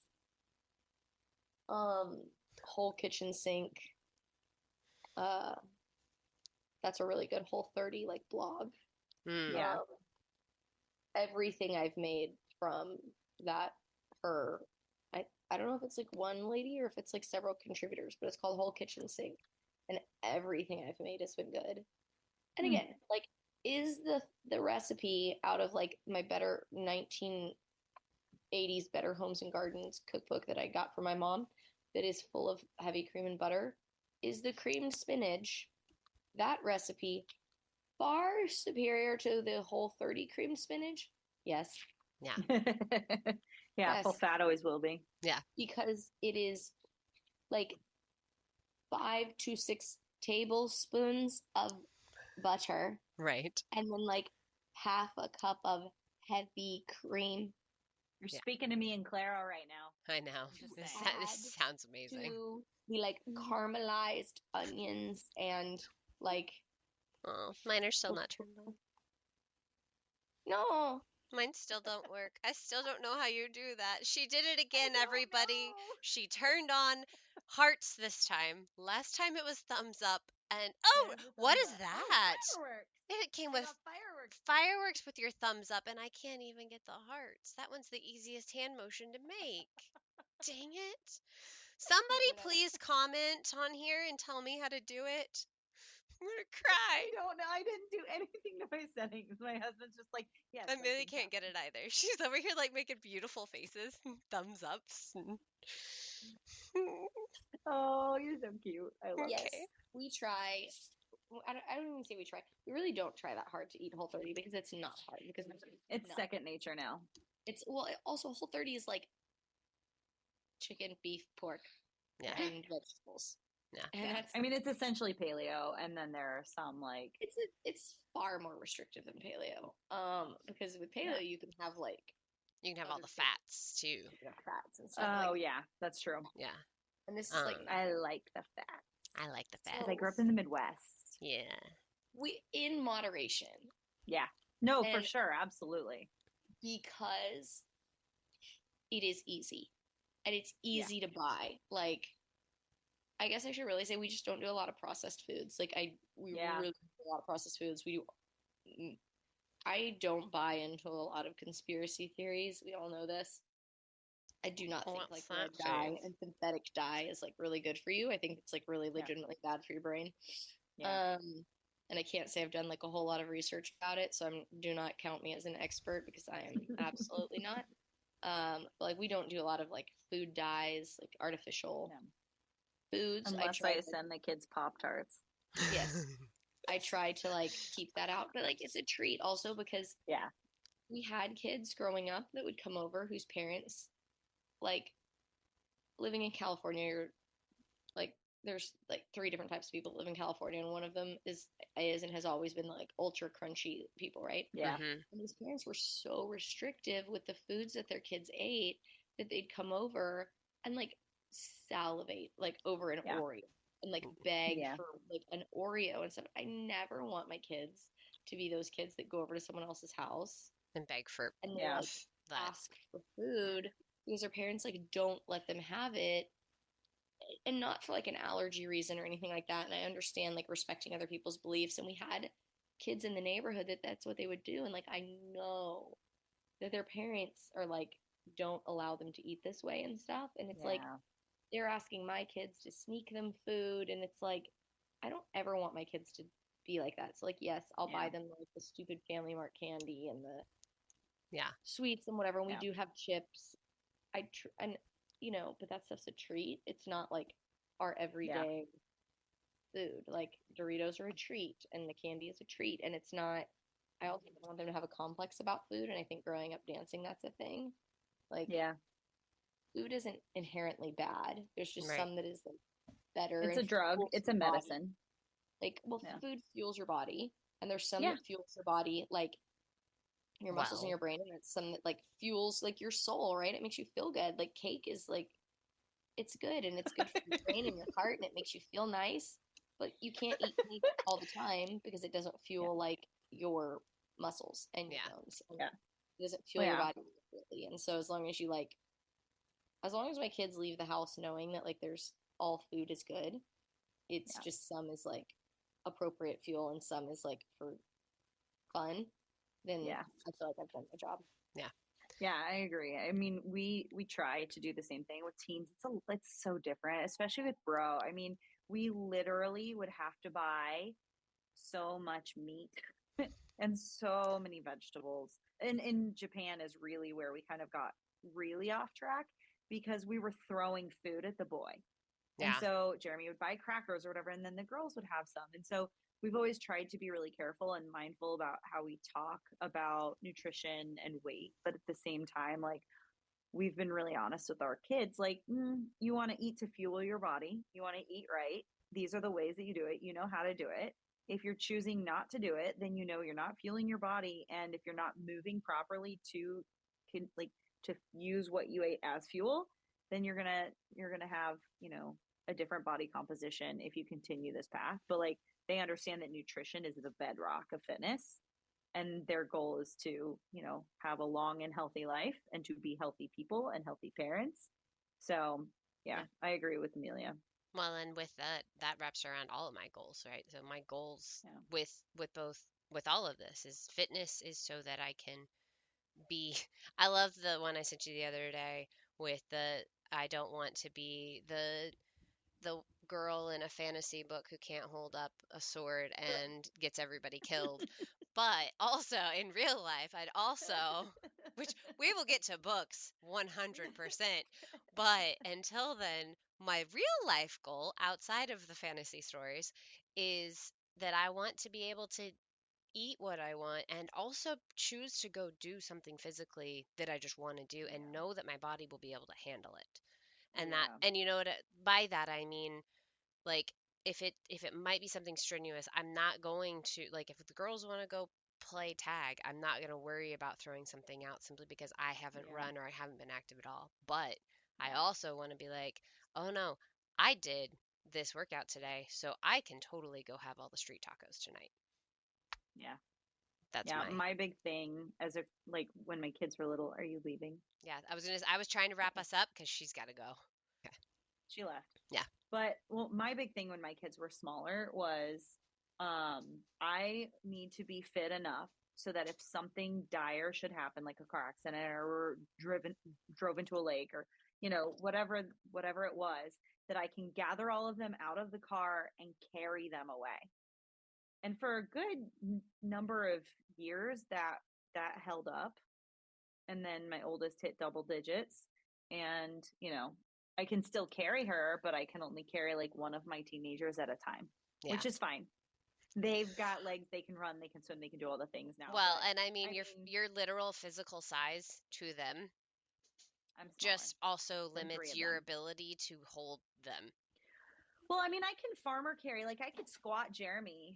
Whole kitchen sink. That's a really good Whole30 like blog. Yeah. Everything I've made from that her I don't know if it's like one lady or if it's like several contributors, but it's called Whole Kitchen Sink. And everything I've made has been good. And again, like is the recipe out of like my better 1980s Better Homes and Gardens cookbook that I got from my mom that is full of heavy cream and butter, is the creamed spinach, that recipe, far superior to the Whole30 creamed spinach? Yes. Yeah. Yeah, Yes. full fat always will be. Yeah. Because it is like 5 to 6 tablespoons of butter Right. and then like half a cup of heavy cream. You're Yeah. speaking to me and Clara right now. I know. Just This, saying. this sounds amazing. To the like caramelized onions and like Oh, mine are still not turned on. no. Mine still don't work. I still don't know how you do that. She did it again, everybody. know. She turned on hearts this time. Last time it was thumbs up. And oh, There's a what thumbs is up. that? Oh, fireworks. It came I with got fireworks. fireworks with your thumbs up, and I can't even get the hearts. That one's the easiest hand motion to make. Dang it. Somebody please comment on here and tell me how to do it. I'm gonna cry. I don't know. I didn't do anything to my settings. My husband's just like, yeah. Amelia can't get it either. She's over here like making beautiful faces, and thumbs ups. Oh, you're so cute. I love Yes, Okay. we try. I don't even say we try. We really don't try that hard to eat Whole 30 because it's not hard because It's no. second nature now. It's well also Whole 30 is like chicken, beef, pork, Yeah. and vegetables. Yeah. And that's I mean, it's essentially paleo, and then there are some like it's far more restrictive than paleo. Because with paleo you can have like You can have all other the things, fats too. you can have fats and stuff oh like yeah, that's true. Yeah. and this is like I like the fats I like the because fats. I grew up in the Midwest. Yeah. we in moderation Yeah, no, for And- sure, absolutely. because it is easy and it's easy to buy. Like I guess I should really say we just don't do a lot of processed foods. Like we Yeah. really do a lot of processed foods. I don't buy into a lot of conspiracy theories. We all know this. I do not think like red dye and synthetic dye is like really good for you. I think it's like really legitimately bad for your brain. Yeah. And I can't say I've done like a whole lot of research about it, so do not count me as an expert because I am absolutely not. But like we don't do a lot of like food dyes, like artificial foods. Unless I send the kids Pop-Tarts. Yes. I try to like keep that out, but like it's a treat also because we had kids growing up that would come over whose parents like living in California, like there's like 3 different types of people that live in California, and one of them is and has always been like ultra crunchy people, right? Yeah. And these parents were so restrictive with the foods that their kids ate that they'd come over and like salivate like over an Oreo and like beg for like an Oreo and stuff. I never want my kids to be those kids that go over to someone else's house and beg for and like ask for food because their parents like don't let them have it, and not for like an allergy reason or anything like that. And I understand like respecting other people's beliefs, and we had kids in the neighborhood that's what they would do, and like I know that their parents are like don't allow them to eat this way and stuff, and it's like they're asking my kids to sneak them food, and it's like I don't ever want my kids to be like that. So like yes, I'll buy them like the stupid Family Mart candy and the sweets and whatever, and we do have chips. And you know, but that stuff's a treat. It's not like our everyday food. Like Doritos are a treat and the candy is a treat, and it's not. I also don't want them to have a complex about food, and I think growing up dancing, that's a thing. Like food isn't inherently bad. There's just some that is like better. It's a drug. It's a medicine. Like food fuels your body, and there's some that fuels your body, like your muscles and your brain, and there's some that like fuels like your soul, right? It makes you feel good. Like cake is like it's good, and it's good for your brain and your heart, and it makes you feel nice. But you can't eat cake all the time because it doesn't fuel like your muscles and your bones. It doesn't fuel your body completely. And so as long as my kids leave the house knowing that like there's all food is good, it's just some is like appropriate fuel and some is like for fun, then I feel like I've done my job. Yeah, I agree. I mean, we try to do the same thing with teens. It's so different, especially with bro. I mean, we literally would have to buy so much meat and so many vegetables. And in Japan is really where we kind of got really off track because we were throwing food at the boy. And so Jeremy would buy crackers or whatever, and then the girls would have some. And so we've always tried to be really careful and mindful about how we talk about nutrition and weight. But at the same time, like we've been really honest with our kids, like you want to eat to fuel your body. You want to eat right. These are the ways that you do it. You know how to do it. If you're choosing not to do it, then you know you're not fueling your body. And if you're not moving properly to use what you ate as fuel, then you're gonna have, you know, a different body composition if you continue this path. But like they understand that nutrition is the bedrock of fitness, and their goal is to, you know, have a long and healthy life and to be healthy people and healthy parents. So I agree with Amelia. Well, and with that wraps around all of my goals, right? So my goals with all of this is fitness is so that I can be. I love the one I sent you the other day with I don't want to be the girl in a fantasy book who can't hold up a sword and gets everybody killed. But also in real life, I'd also, which we will get to books 100%. But until then, my real life goal outside of the fantasy stories is that I want to be able to eat what I want and also choose to go do something physically that I just want to do and Yeah. know that my body will be able to handle it. And that, Yeah. and you know what, by that I mean, like, if it might be something strenuous, I'm not going to, like, if the girls want to go play tag, I'm not going to worry about throwing something out simply because I haven't Yeah. run or I haven't been active at all. But I Yeah. also want to be like, oh no, I did this workout today, so I can totally go have all the street tacos tonight. Yeah. That's Yeah. my, My big thing as a, like, when my kids were little, are you leaving? yeah, I was trying to wrap Okay. us up because she's got to go. Okay. She left. Yeah. But well, my big thing when my kids were smaller was I need to be fit enough so that if something dire should happen, like a car accident or drove into a lake or whatever it was, that I can gather all of them out of the car and carry them away. And for a good number of years, that held up. And then my oldest hit double digits, and I can still carry her, but I can only carry like one of my teenagers at a time, Yeah. which is fine. They've got legs, they can run, they can swim, they can do all the things now. Well, But and I mean I mean, your literal physical size to them I'm smaller just also than three limits of your them. ability to hold them. Well, I mean, I can farmer carry, like I could squat Jeremy,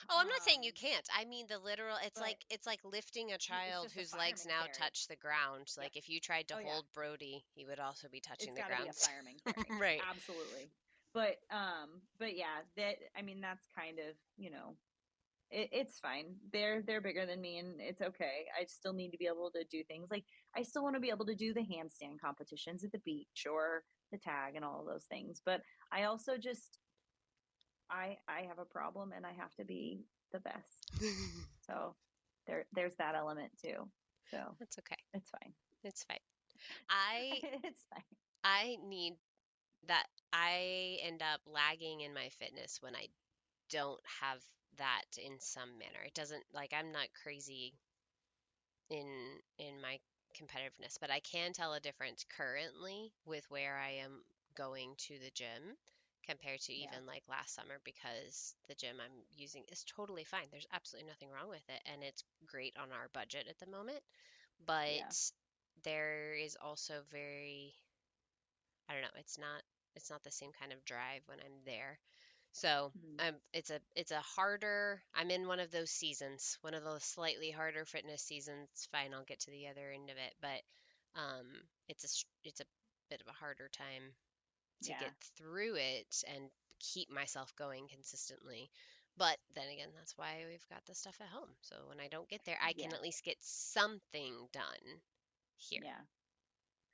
Oh, I'm not saying you um, can't. I mean the literal, but it's like lifting a it's child just a whose legs fireman now carry. touch the ground. Yep. Like if you tried to Oh yeah, hold Brody, he would also be touching it's the got to be ground. a fireman carry, Right. absolutely. But yeah, that I mean, that's kind of it's fine. They're bigger than me, and it's okay. I still need to be able to do things like I still want to be able to do the handstand competitions at the beach or the tag and all of those things. But I also just I have a problem, and I have to be the best. So there's that element too. So That's okay. it's fine. It's fine. I It's fine. I need that I end up lagging in my fitness when I don't have that in some manner. It doesn't, like, I'm not crazy in my competitiveness, but I can tell a difference currently with where I am going to the gym compared to Yeah. even like last summer, because the gym I'm using is totally fine. There's absolutely nothing wrong with it, and it's great on our budget at the moment. Yeah. But there is also very, I don't know, it's not the same kind of drive when I'm there. So Mhm. it's a harder. I'm in one of those seasons, one of those slightly harder fitness seasons. Fine, I'll get to the other end of it, but um, it's a bit of a harder time to Yeah. get through it and keep myself going consistently. But then again, that's why we've got the stuff at home. So when I don't get there, I can Yeah. at least get something done here. Yeah.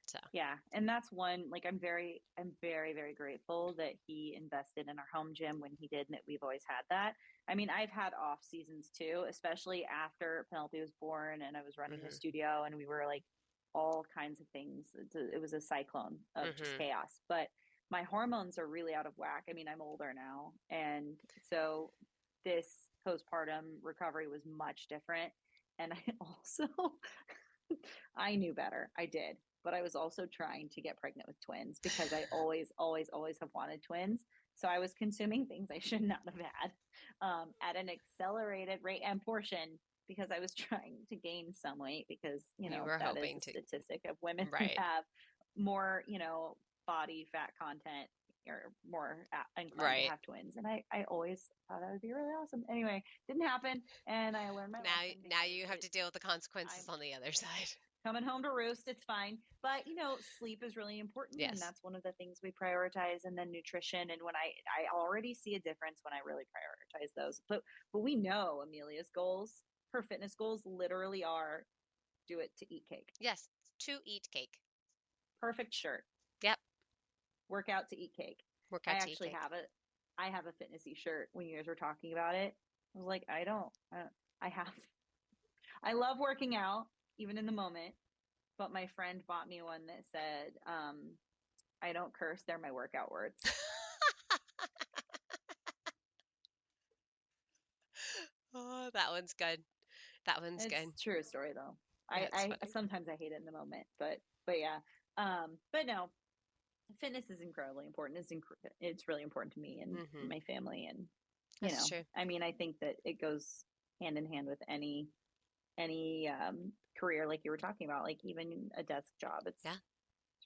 So Yeah, and that's one, like I'm very very grateful that he invested in our home gym when he did, and that we've always had that. I mean, I've had off seasons too, especially after Penelope was born and I was running the mhm, studio and we were like all kinds of things. It was a cyclone of just mhm, chaos. But my hormones are really out of whack. I mean, I'm older now, and so this postpartum recovery was much different. And I also I knew better. I did. But I was also trying to get pregnant with twins because I always, always, always have wanted twins. So I was consuming things I should not have had at an accelerated rate and portion because I was trying to gain some weight because, you were that is hoping a to, statistic of women who right, have more, body fat content or more inclined to right. have twins. And I always thought that would be really awesome. Anyway, didn't happen. And I learned my Now, lesson now because you have to deal with the I'm consequences on the other side. coming home to roost. It's fine. But, sleep is really important. And Yes. that's one of the things we prioritize. And then nutrition. And when I already see a difference when I really prioritize those. But we know Amelia's goals, her fitness goals literally are do it to eat cake. Yes. To eat cake. Perfect shirt. Yep. Work out to eat cake. Work I out to eat actually cake. have it. I have a fitnessy shirt when you guys were talking about it. I was like, I have, I love working out even in the moment. But my friend bought me one that said, I don't curse, they're my workout words. Oh, that one's good. That one's It's good. true story though. Yeah, it's I funny. sometimes I hate it in the moment, but yeah. But no, fitness is incredibly important. It's really important to me and Hmm. my family, and That's true. I mean, I think that it goes hand in hand with any career, like you were talking about, like even a desk job. It's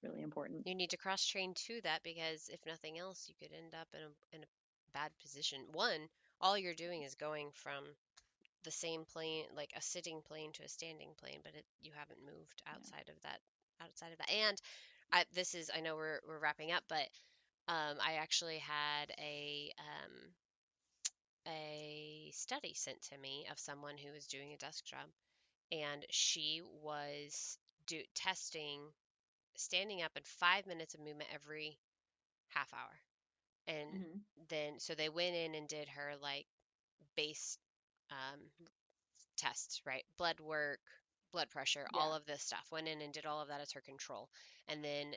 really important. You need to cross train to that because if nothing else, you could end up in a bad position. One, all you're doing is going from the same plane, like a sitting plane to a standing plane, but you haven't moved outside of that. Outside of that, and I know we're wrapping up, but I actually had a study sent to me of someone who was doing a desk job, and she was testing standing up in 5 minutes of movement every half hour. And then, so they went in and did her like base um, tests, right? Blood work, blood pressure, all of this stuff. Went in and did all of that as her control. And then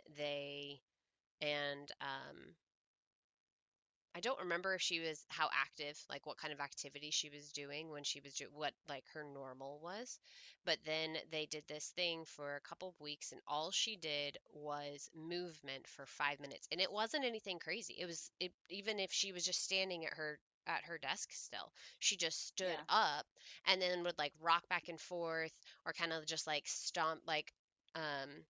I don't remember if she was how active, like what kind of activity she was doing when she was what like her normal was. But then they did this thing for a couple of weeks, and all she did was movement for 5 minutes, and it wasn't anything crazy. Even if she was just standing at her desk still, she just stood up and then would like rock back and forth or kind of just like stomp like um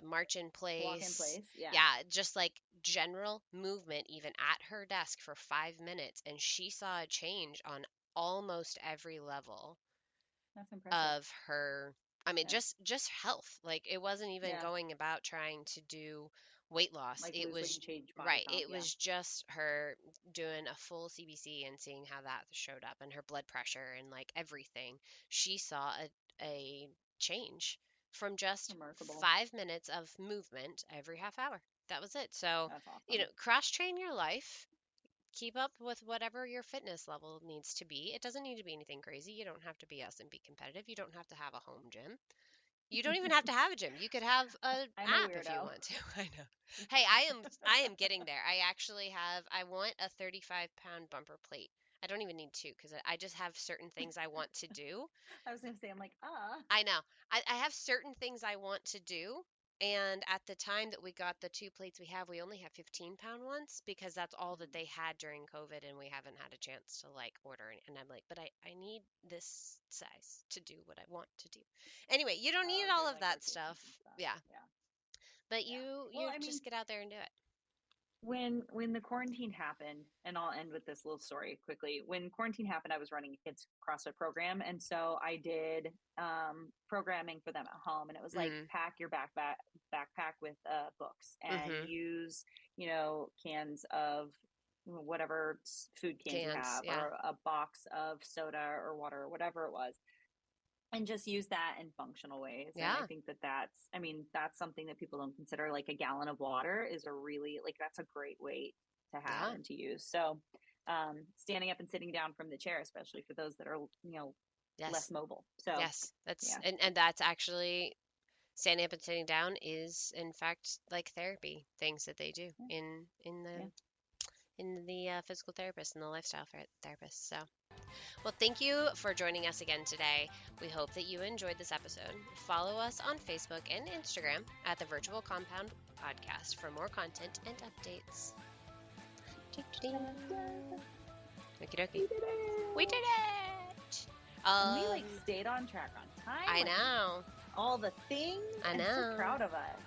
march in place. Walk in place. Yeah, just like general movement even at her desk for 5 minutes, and she saw a change on almost every level. That's impressive. Of her, I mean, just health. Like it wasn't even going about trying to do weight loss. Like it was change body right. count, It was just her doing a full CBC and seeing how that showed up, and her blood pressure and like everything. She saw a change from just remarkable. 5 minutes of movement every half hour. That was it. So, That's awesome. cross train your life. Keep up with whatever your fitness level needs to be. It doesn't need to be anything crazy. You don't have to be us and be competitive. You don't have to have a home gym. You don't even have to have a gym. You could have an app if you want to. I know. Hey, I am getting there. I want a 35-pound bumper plate. I don't even need two because I just have certain things I want to do. I was going to say, I'm like, I know. I have certain things I want to do. And at the time that we got the two plates we only have 15-pound ones because that's all that they had during COVID, and we haven't had a chance to like order any. And I'm like, but I need this size to do what I want to do. Anyway, you don't need all of like that stuff. Yeah. But you just get out there and do it. When the quarantine happened, and I'll end with this little story quickly. When quarantine happened, I was running a kids CrossFit program, and so I did programming for them at home, and it was like pack your backpack with books and use cans of whatever food cans you have, or a box of soda or water or whatever it was, and just use that in functional ways. And I think that's something that people don't consider. Like a gallon of water is that's a great weight to have and to use. So standing up and sitting down from the chair, especially for those that are less mobile. So and that's actually, standing up and sitting down is in fact like therapy things that they do in the physical therapist and the lifestyle therapist. So, well, thank you for joining us again today. We hope that you enjoyed this episode. Follow us on Facebook and Instagram at the Virtual Compound Podcast for more content and updates. We did it! And we stayed on track on time. I know. All the things. I know. I'm so proud of us.